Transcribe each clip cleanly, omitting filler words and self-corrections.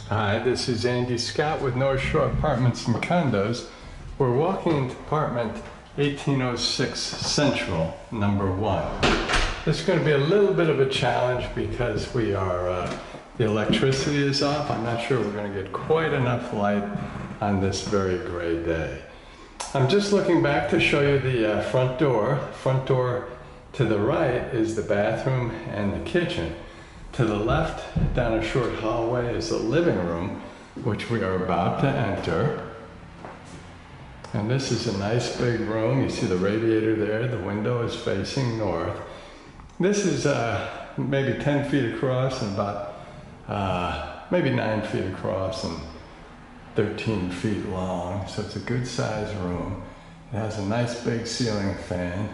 Hi, this is Andy Scott with North Shore Apartments and Condos. We're walking into apartment 1806 Central, number 1. This is going to be a little bit of a challenge because the electricity is off. I'm not sure we're going to get quite enough light on this very gray day. I'm just looking back to show you the front door. Front door to the right is the bathroom and the kitchen. To the left, down a short hallway, is the living room, which we are about to enter. And this is a nice big room. You see the radiator there. The window is facing north. This is maybe 10 feet across and about maybe 9 feet across and 13 feet long. So it's a good sized room. It has a nice big ceiling fan.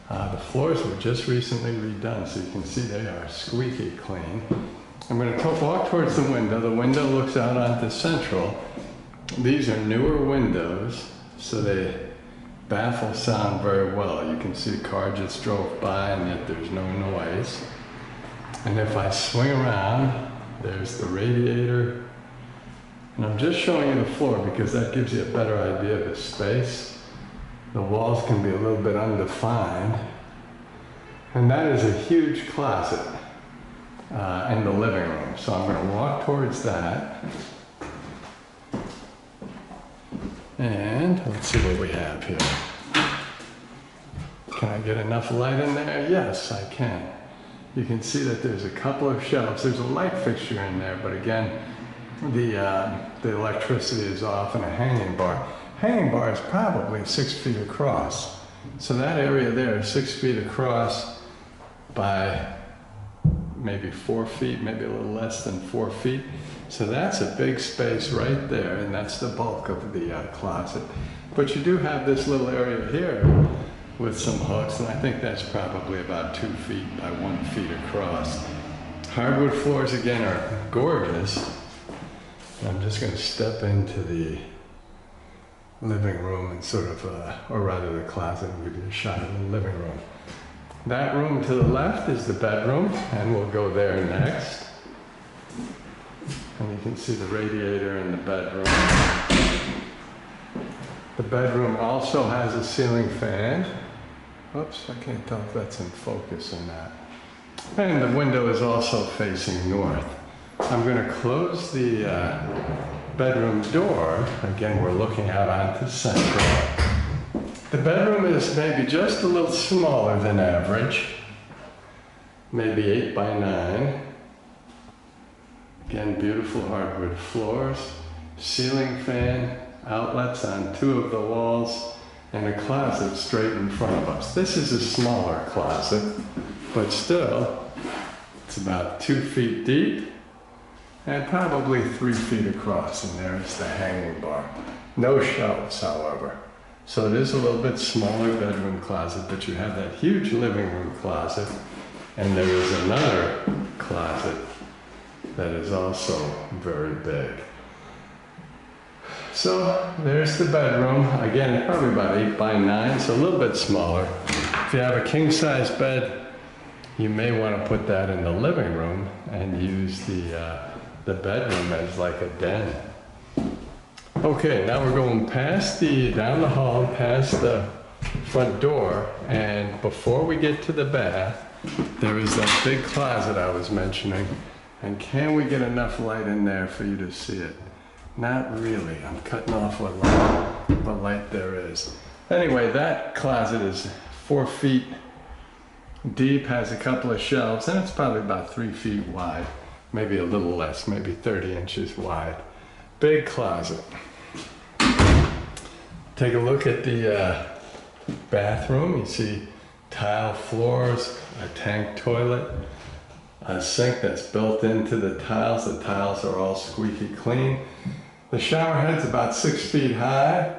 The floors were just recently redone, so you can see they are squeaky clean. I'm going to walk towards the window. The window looks out onto Central. These are newer windows, so they baffle sound very well. You can see the car just drove by and yet there's no noise. And if I swing around, there's the radiator. And I'm just showing you the floor because that gives you a better idea of the space. The walls can be a little bit undefined. And that is a huge closet in the living room. So I'm going to walk towards that. And let's see what we have here. Can I get enough light in there? Yes, I can. You can see that there's a couple of shelves. There's a light fixture in there, but again, the electricity is off, and a hanging bar. Hanging bar is probably 6 feet across. So that area there is 6 feet across by maybe 4 feet, maybe a little less than 4 feet. So that's a big space right there, and that's the bulk of the closet. But you do have this little area here with some hooks, and I think that's probably about 2 feet by 1 feet across. Hardwood floors again are gorgeous. I'm just going to step into the living room and sort of, or rather the closet, and give you a shot of the living room. That room to the left is the bedroom, and we'll go there next. And you can see the radiator in the bedroom. The bedroom also has a ceiling fan. Oops, I can't tell if that's in focus or not. And the window is also facing north. I'm going to close the bedroom door. Again, we're looking out onto Central. The bedroom is maybe just a little smaller than average, maybe 8 by 9. Again, beautiful hardwood floors, ceiling fan, outlets on 2 of the walls, and a closet straight in front of us. This is a smaller closet, but still, it's about 2 feet deep and probably 3 feet across, and there's the hanging bar. No shelves, however. So it is a little bit smaller bedroom closet, but you have that huge living room closet, and there is another closet that is also very big. So there's the bedroom. Again, probably about 8 by 9, so a little bit smaller. If you have a king-size bed, you may want to put that in the living room and use the bedroom as like a den. Okay, now we're going down the hall, past the front door, and before we get to the bath, there is that big closet I was mentioning. And can we get enough light in there for you to see it? Not really. I'm cutting off what light there is. Anyway, that closet is 4 feet deep, has a couple of shelves, and it's probably about 3 feet wide. Maybe a little less, maybe 30 inches wide. Big closet. Take a look at the bathroom. You see tile floors, a tank toilet, a sink that's built into the tiles. The tiles are all squeaky clean. The shower head's about 6 feet high,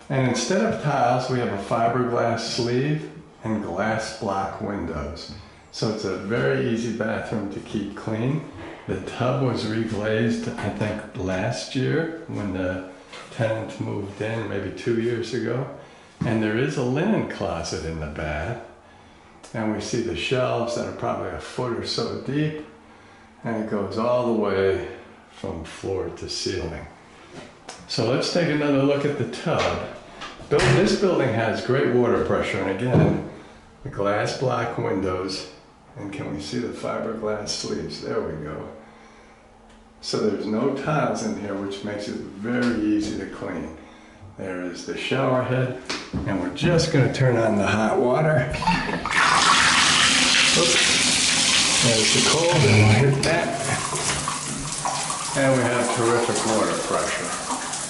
and instead of tiles, we have a fiberglass sleeve and glass block windows. So it's a very easy bathroom to keep clean. The tub was reglazed, I think, last year when the tenant moved in, maybe 2 years ago. And there is a linen closet in the bath. And we see the shelves that are probably a foot or so deep. And it goes all the way from floor to ceiling. So let's take another look at the tub. This building has great water pressure, and again, the glass block windows, and can we see the fiberglass sleeves? There we go. So there's no tiles in here, which makes it very easy to clean. There is the shower head, and we're just going to turn on the hot water. Oops. There's the cold, and we'll hit that. And we have terrific water pressure.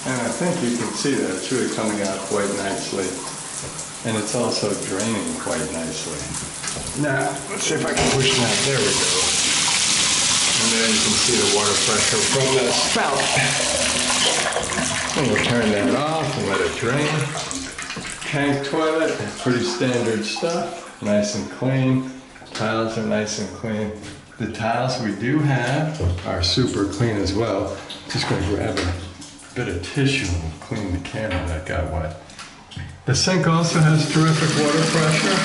And I think you can see that it's really coming out quite nicely. And it's also draining quite nicely. Now, let's see if I can push that. There we go. And there you can see the water pressure from the spout. And we'll turn that off and let it drain. Tank toilet, pretty standard stuff. Nice and clean. Tiles are nice and clean. The tiles we do have are super clean as well. Just going to grab a bit of tissue and clean the camera that got wet. The sink also has terrific water pressure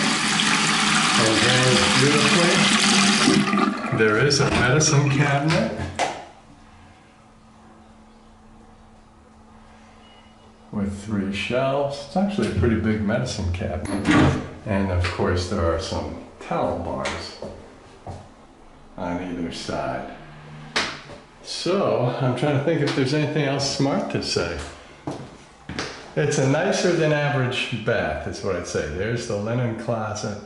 and drains beautifully. There is a medicine cabinet with 3 shelves. It's actually a pretty big medicine cabinet. And of course there are some towel bars on either side. So I'm trying to think if there's anything else smart to say. It's a nicer than average bath, is what I'd say. There's the linen closet,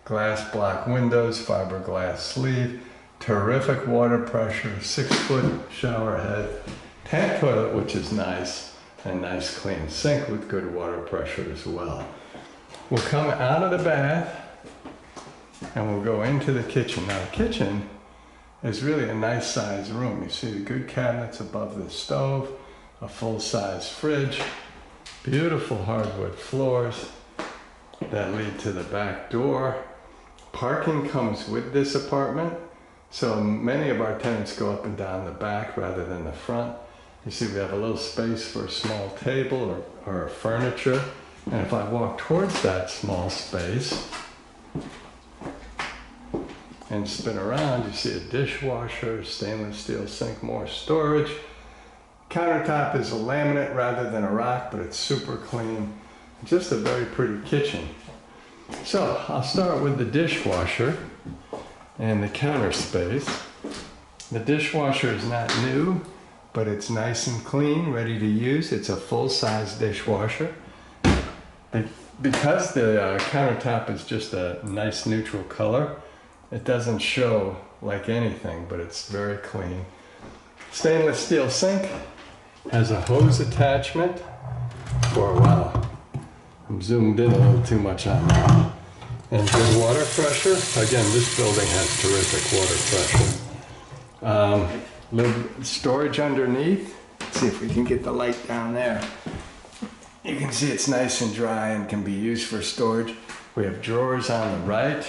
glass block windows, fiberglass sleeve, terrific water pressure, 6-foot shower head, tank toilet, which is nice, and nice clean sink with good water pressure as well. We'll come out of the bath and we'll go into the kitchen. Now the kitchen is really a nice sized room. You see the good cabinets above the stove, a full-size fridge, beautiful hardwood floors that lead to the back door. Parking comes with this apartment, so many of our tenants go up and down the back rather than the front. You see we have a little space for a small table or furniture, and if I walk towards that small space and spin around, you see a dishwasher, stainless steel sink, more storage. Countertop is a laminate rather than a rock, but it's super clean. Just a very pretty kitchen. So I'll start with the dishwasher and the counter space. The dishwasher is not new, but it's nice and clean, ready to use. It's a full-size dishwasher. Because the countertop is just a nice neutral color, it doesn't show like anything, but it's very clean. Stainless steel sink has a hose attachment for, wow, I'm zoomed in a little too much on that. And good water pressure. Again, this building has terrific water pressure. Little storage underneath. Let's see if we can get the light down there. You can see it's nice and dry and can be used for storage. We have drawers on the right,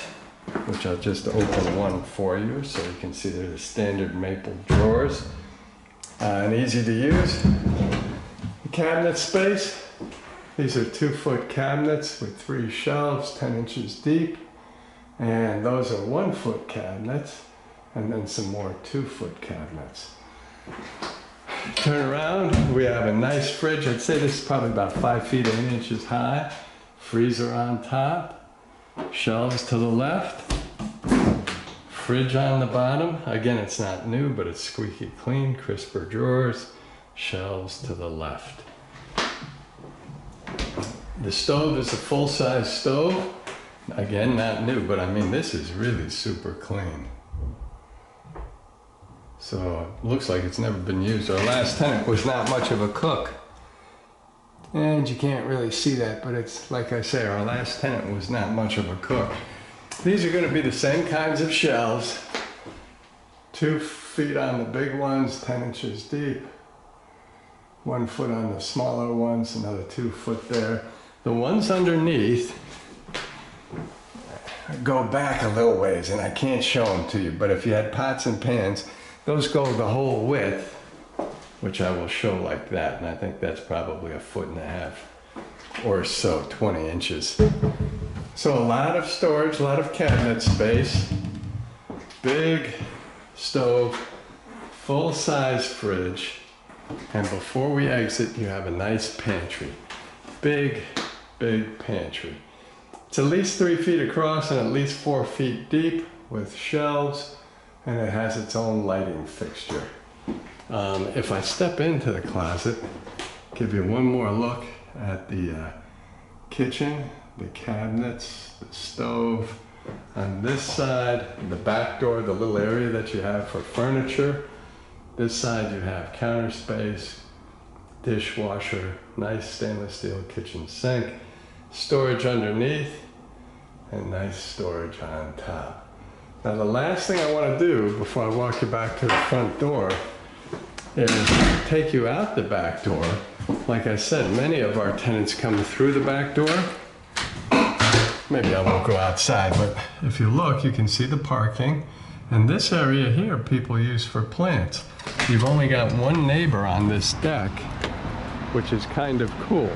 which I'll just open one for you so you can see they're the standard maple drawers. And easy to use. The cabinet space. These are 2-foot cabinets with 3 shelves, 10 inches deep. And those are 1-foot cabinets. And then some more 2-foot cabinets. Turn around, we have a nice fridge. I'd say this is probably about 5 feet 8 inches high. Freezer on top. Shelves to the left. Fridge on the bottom. Again, it's not new, but it's squeaky clean. Crisper drawers. Shelves to the left. The stove is a full-size stove. Again, not new, but I mean, this is really super clean. So it looks like it's never been used. Our last tenant was not much of a cook. And you can't really see that, but it's like I say, our last tenant was not much of a cook. These are going to be the same kinds of shelves. 2 feet on the big ones, 10 inches deep. 1 foot on the smaller ones, another 2 foot there. The ones underneath go back a little ways, and I can't show them to you, but if you had pots and pans, those go the whole width, which I will show like that, and I think that's probably 1.5 feet or so, 20 inches. So a lot of storage, a lot of cabinet space, big stove, full-size fridge, and before we exit, you have a nice pantry. Big, big pantry. It's at least 3 feet across and at least 4 feet deep with shelves, and it has its own lighting fixture. If I step into the closet, give you one more look at the kitchen, the cabinets, the stove. On this side, the back door, the little area that you have for furniture. This side you have counter space, dishwasher, nice stainless steel kitchen sink, storage underneath, and nice storage on top. Now the last thing I want to do before I walk you back to the front door is take you out the back door. Like I said, many of our tenants come through the back door. Maybe I won't go outside, but if you look, you can see the parking. And this area here, people use for plants. You've only got one neighbor on this deck, which is kind of cool.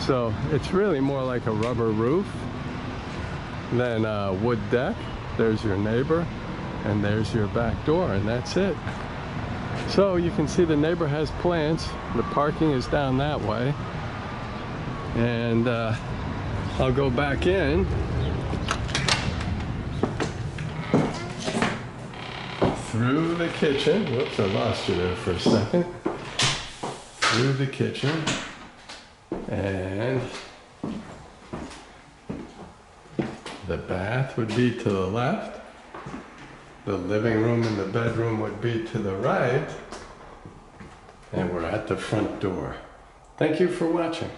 So it's really more like a rubber roof than a wood deck. There's your neighbor, and there's your back door, and that's it. So you can see the neighbor has plants. The parking is down that way. And I'll go back in. Through the kitchen. Whoops, I lost you there for a second. Through the kitchen. And the bath would be to the left. The living room and the bedroom would be to the right. And we're at the front door. Thank you for watching.